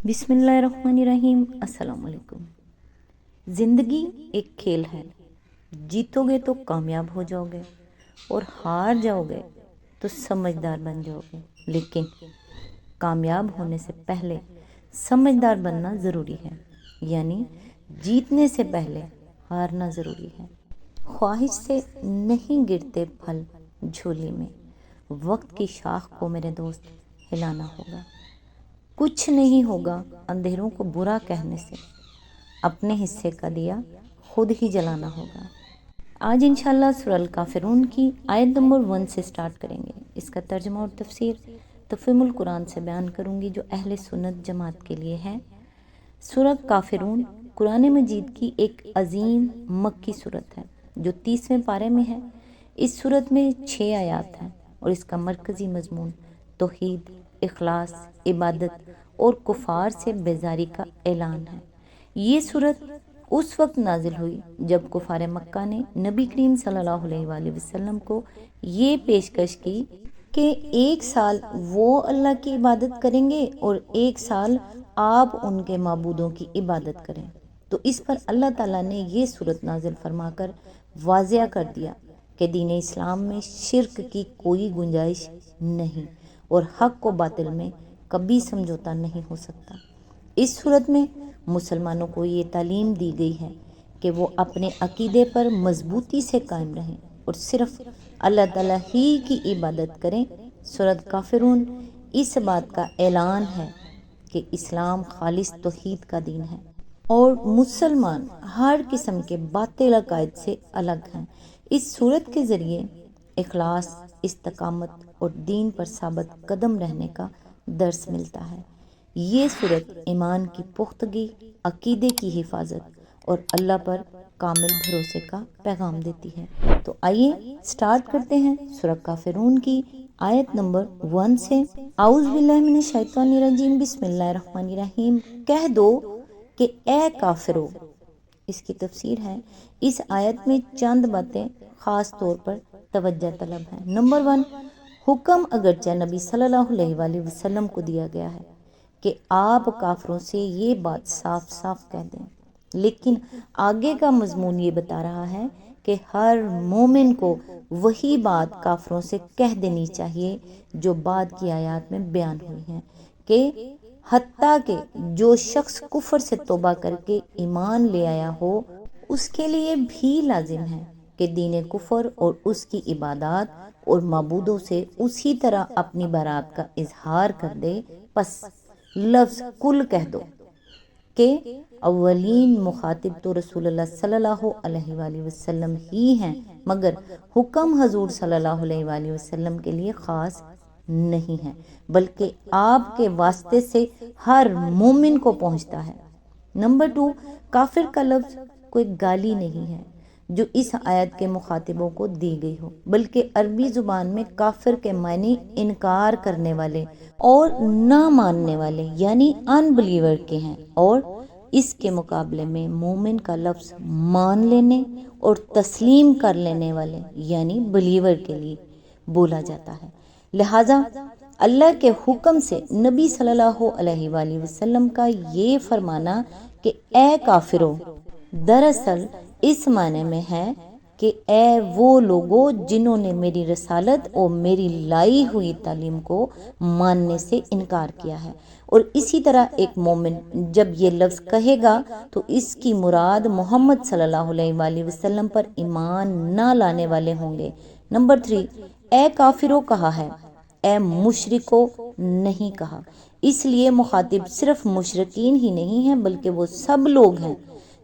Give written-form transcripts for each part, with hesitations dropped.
بسم اللہ الرحمن الرحیم۔ السلام علیکم۔ زندگی ایک کھیل ہے، جیتو گے تو کامیاب ہو جاؤ گے اور ہار جاؤ گے تو سمجھدار بن جاؤ گے، لیکن کامیاب ہونے سے پہلے سمجھدار بننا ضروری ہے، یعنی جیتنے سے پہلے ہارنا ضروری ہے۔ خواہش سے نہیں گرتے پھل جھولی میں، وقت کی شاخ کو میرے دوست ہلانا ہوگا۔ کچھ نہیں ہوگا اندھیروں کو برا کہنے سے، اپنے حصے کا دیا خود ہی جلانا ہوگا۔ آج انشاءاللہ سورہ الکافرون کی آیت نمبر 1 سے سٹارٹ کریں گے۔ اس کا ترجمہ اور تفسیر تفہیم القرآن سے بیان کروں گی جو اہل سنت جماعت کے لیے ہے۔ سورہ کافرون قرآن مجید کی ایک عظیم مکی سورت ہے جو 30ویں پارے میں ہے۔ اس سورت میں 6 آیات ہیں اور اس کا مرکزی مضمون توحید، اخلاص، عبادت اور کفار سے بیزاری کا اعلان ہے۔ یہ سورت اس وقت نازل ہوئی جب کفار مکہ نے نبی کریم صلی اللہ علیہ وآلہ وسلم کو یہ پیشکش کی کہ 1 سال وہ اللہ کی عبادت کریں گے اور 1 سال آپ ان کے معبودوں کی عبادت کریں، تو اس پر اللہ تعالیٰ نے یہ سورت نازل فرما کر واضح کر دیا کہ دین اسلام میں شرک کی کوئی گنجائش نہیں اور حق و باطل میں کبھی سمجھوتا نہیں ہو سکتا۔ اس صورت میں مسلمانوں کو یہ تعلیم دی گئی ہے کہ وہ اپنے عقیدے پر مضبوطی سے قائم رہیں اور صرف اللہ تعالیٰ ہی کی عبادت کریں۔ سورۃ کافرون اس بات کا اعلان ہے کہ اسلام خالص توحید کا دین ہے اور مسلمان ہر قسم کے باطل عقائد سے الگ ہیں۔ اس صورت کے ذریعے اخلاص، استقامت اور دین پر ثابت قدم رہنے کا درس ملتا ہے۔ یہ صورت ایمان کی پختگی، عقیدے کی حفاظت اور اللہ پر کامل بھروسے کا پیغام دیتی ہے۔ تو آئیے سٹارٹ کرتے ہیں سورہ کافرون کی آیت نمبر 1 سے۔ اعوذ باللہ من الشیطان الرجیم، بسم اللہ الرحمن الرحیم۔ کہہ دو کہ اے کافرو۔ اس کی تفسیر ہے، اس آیت میں چند باتیں خاص طور پر توجہ طلب ہیں۔ نمبر 1، حکم اگرچہ نبی صلی اللہ علیہ وآلہ وسلم کو دیا گیا ہے کہ آپ کافروں سے یہ بات صاف صاف کہہ دیں، لیکن آگے کا مضمون یہ بتا رہا ہے کہ ہر مومن کو وہی بات کافروں سے کہہ دینی چاہیے جو بعد کی آیات میں بیان ہوئی ہیں، کہ حتیٰ کہ جو شخص کفر سے توبہ کر کے ایمان لے آیا ہو اس کے لیے بھی لازم ہے کہ دین کفر اور اس کی عبادات اور معبودوں سے اسی طرح اپنی برات کا اظہار کر دے۔ پس لفظ کل کہہ دو کہ اولین مخاطب تو رسول اللہ صلی اللہ علیہ وآلہ وسلم ہی ہیں، مگر حکم حضور صلی اللہ علیہ وآلہ وسلم کے لیے خاص نہیں ہے، بلکہ آپ کے واسطے سے ہر مومن کو پہنچتا ہے۔ نمبر 2، کافر کا لفظ کوئی گالی نہیں ہے جو اس آیت کے مخاطبوں کو دی گئی ہو، بلکہ عربی زبان میں کافر کے معنی انکار کرنے والے اور نہ ماننے والے یعنی ان بلیور کے ہیں، اور اس کے مقابلے میں مومن کا لفظ مان لینے اور تسلیم کر لینے والے یعنی بلیور کے لیے بولا جاتا ہے۔ لہٰذا اللہ کے حکم سے نبی صلی اللہ علیہ وآلہ وسلم کا یہ فرمانا کہ اے کافرو، دراصل اس معنی میں ہے کہ اے وہ لوگوں جنہوں نے میری رسالت اور میری لائی ہوئی تعلیم کو ماننے سے انکار کیا ہے، اور اسی طرح ایک مومن جب یہ لفظ کہے گا تو اس کی مراد محمد صلی اللہ علیہ وآلہ وسلم پر ایمان نہ لانے والے ہوں گے۔ نمبر 3، اے کافروں کہا ہے، اے مشرکو نہیں کہا، اس لیے مخاطب صرف مشرکین ہی نہیں ہیں بلکہ وہ سب لوگ ہیں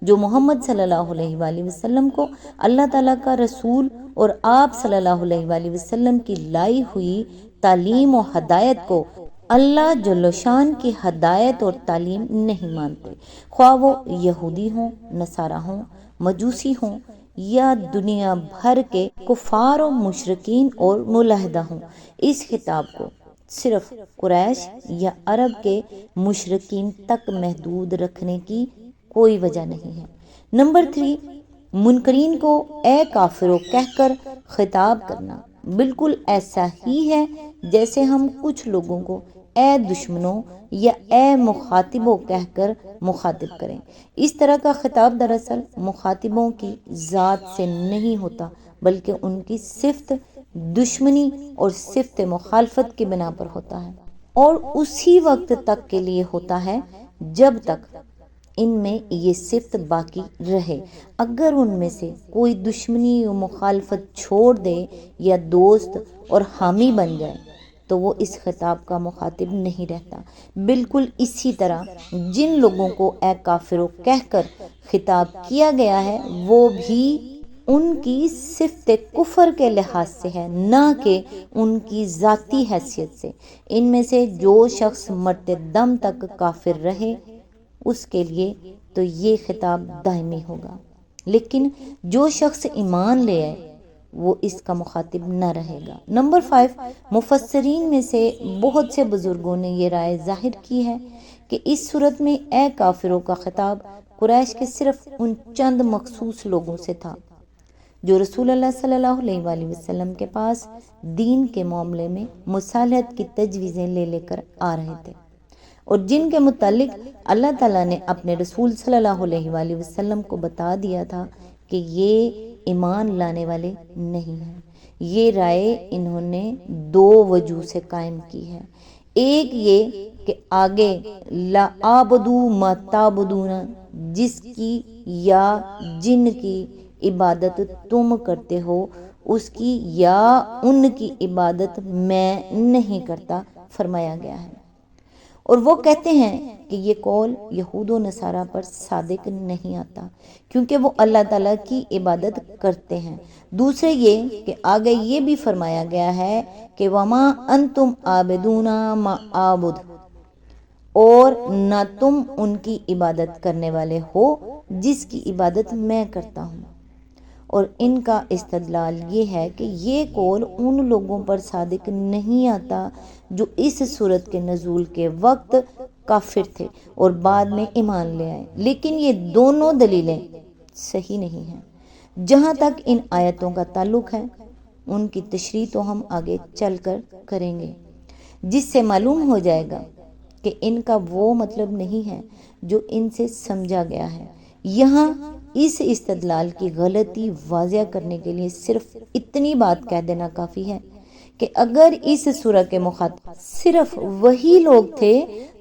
جو محمد صلی اللہ علیہ وآلہ وسلم کو اللہ تعالیٰ کا رسول اور آپ صلی اللہ علیہ وآلہ وسلم کی لائی ہوئی تعلیم و ہدایت کو اللہ جل شان کی ہدایت اور تعلیم نہیں مانتے، خواہ وہ یہودی ہوں، نصارہ ہوں، مجوسی ہوں یا دنیا بھر کے کفار و مشرکین اور ملحدہ ہوں۔ اس خطاب کو صرف قریش یا عرب کے مشرکین تک محدود رکھنے کی کوئی وجہ نہیں ہے۔ نمبر 3، منکرین کو اے کافرو کہہ کر خطاب کرنا بالکل ایسا ہی ہے جیسے ہم کچھ لوگوں کو اے دشمنوں یا اے مخاطبوں کہہ کر مخاطب کریں۔ اس طرح کا خطاب دراصل مخاطبوں کی ذات سے نہیں ہوتا بلکہ ان کی صفت دشمنی اور صفت مخالفت کی بنا پر ہوتا ہے، اور اسی وقت تک کے لیے ہوتا ہے جب تک ان میں یہ صفت باقی رہے۔ اگر ان میں سے کوئی دشمنی و مخالفت چھوڑ دے یا دوست اور حامی بن جائے تو وہ اس خطاب کا مخاطب نہیں رہتا۔ بالکل اسی طرح جن لوگوں کو اے کافرو کہہ کر خطاب کیا گیا ہے وہ بھی ان کی صفت کفر کے لحاظ سے ہے، نہ کہ ان کی ذاتی حیثیت سے۔ ان میں سے جو شخص مرتے دم تک کافر رہے اس کے لیے تو یہ خطاب دائمی ہوگا، لیکن جو شخص ایمان لے آئے وہ اس کا مخاطب نہ رہے گا۔ نمبر 5، مفسرین میں سے بہت سے بزرگوں نے یہ رائے ظاہر کی ہے کہ اس صورت میں اے کافروں کا خطاب قریش کے صرف ان چند مخصوص لوگوں سے تھا جو رسول اللہ صلی اللہ علیہ وآلہ وسلم کے پاس دین کے معاملے میں مصالحت کی تجویزیں لے کر آ رہے تھے، اور جن کے متعلق اللہ تعالیٰ نے اپنے رسول صلی اللہ علیہ وآلہ وسلم کو بتا دیا تھا کہ یہ ایمان لانے والے نہیں ہیں۔ یہ رائے انہوں نے 2 وجہ سے قائم کی ہے۔ ایک یہ کہ آگے لا عبدو ما تعبدون، جس کی یا جن کی عبادت تم کرتے ہو اس کی یا ان کی عبادت میں نہیں کرتا فرمایا گیا ہے، اور وہ کہتے ہیں کہ یہ قول یہود و نصارہ پر صادق نہیں آتا کیونکہ وہ اللہ تعالیٰ کی عبادت کرتے ہیں۔ دوسرے یہ کہ آگے یہ بھی فرمایا گیا ہے کہ وما انتم عابدون ما اعبد، اور نہ تم ان کی عبادت کرنے والے ہو جس کی عبادت میں کرتا ہوں۔ اور ان کا استدلال یہ ہے کہ یہ قول ان لوگوں پر صادق نہیں آتا جو اس سورت کے نزول کے وقت کافر تھے اور بعد میں ایمان لے آئے، لیکن یہ دونوں دلیلیں صحیح نہیں ہیں۔ جہاں تک ان آیتوں کا تعلق ہے ان کی تشریح تو ہم آگے چل کر کریں گے، جس سے معلوم ہو جائے گا کہ ان کا وہ مطلب نہیں ہے جو ان سے سمجھا گیا ہے۔ یہاں اس استدلال کی غلطی واضح کرنے کے لیے صرف اتنی بات کہہ دینا کافی ہے کہ اگر اس سورہ کے مخاطب صرف وہی لوگ تھے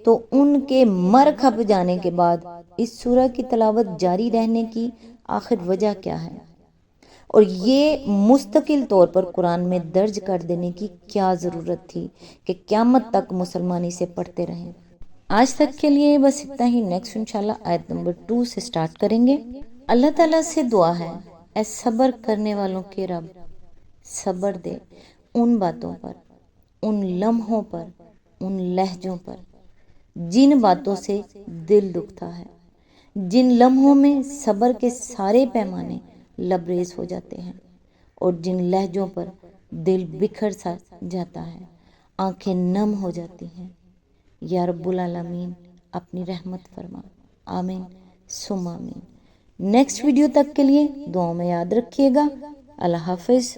تو ان کے مر کھپ جانے کے بعد اس سورہ کی تلاوت جاری رہنے کی آخر وجہ کیا ہے، اور یہ مستقل طور پر قرآن میں درج کر دینے کی کیا ضرورت تھی کہ قیامت تک مسلمان اسے پڑھتے رہیں۔ آج تک کے لیے بس اتنا ہی۔ نیکسٹ انشاءاللہ آیت نمبر 2 سے سٹارٹ کریں گے۔ اللہ تعالیٰ سے دعا ہے اے صبر کرنے والوں کے رب، صبر دے ان باتوں پر، ان لمحوں پر، ان لہجوں پر جن باتوں سے دل دکھتا ہے، جن لمحوں میں صبر کے سارے پیمانے لبریز ہو جاتے ہیں اور جن لہجوں پر دل بکھر سا جاتا ہے، آنکھیں نم ہو جاتی ہیں۔ یا رب العالمین اپنی رحمت فرما، آمین ثم آمین۔ نیکسٹ ویڈیو تک کے لیے دعاؤں میں یاد رکھیے گا۔ اللہ حافظ۔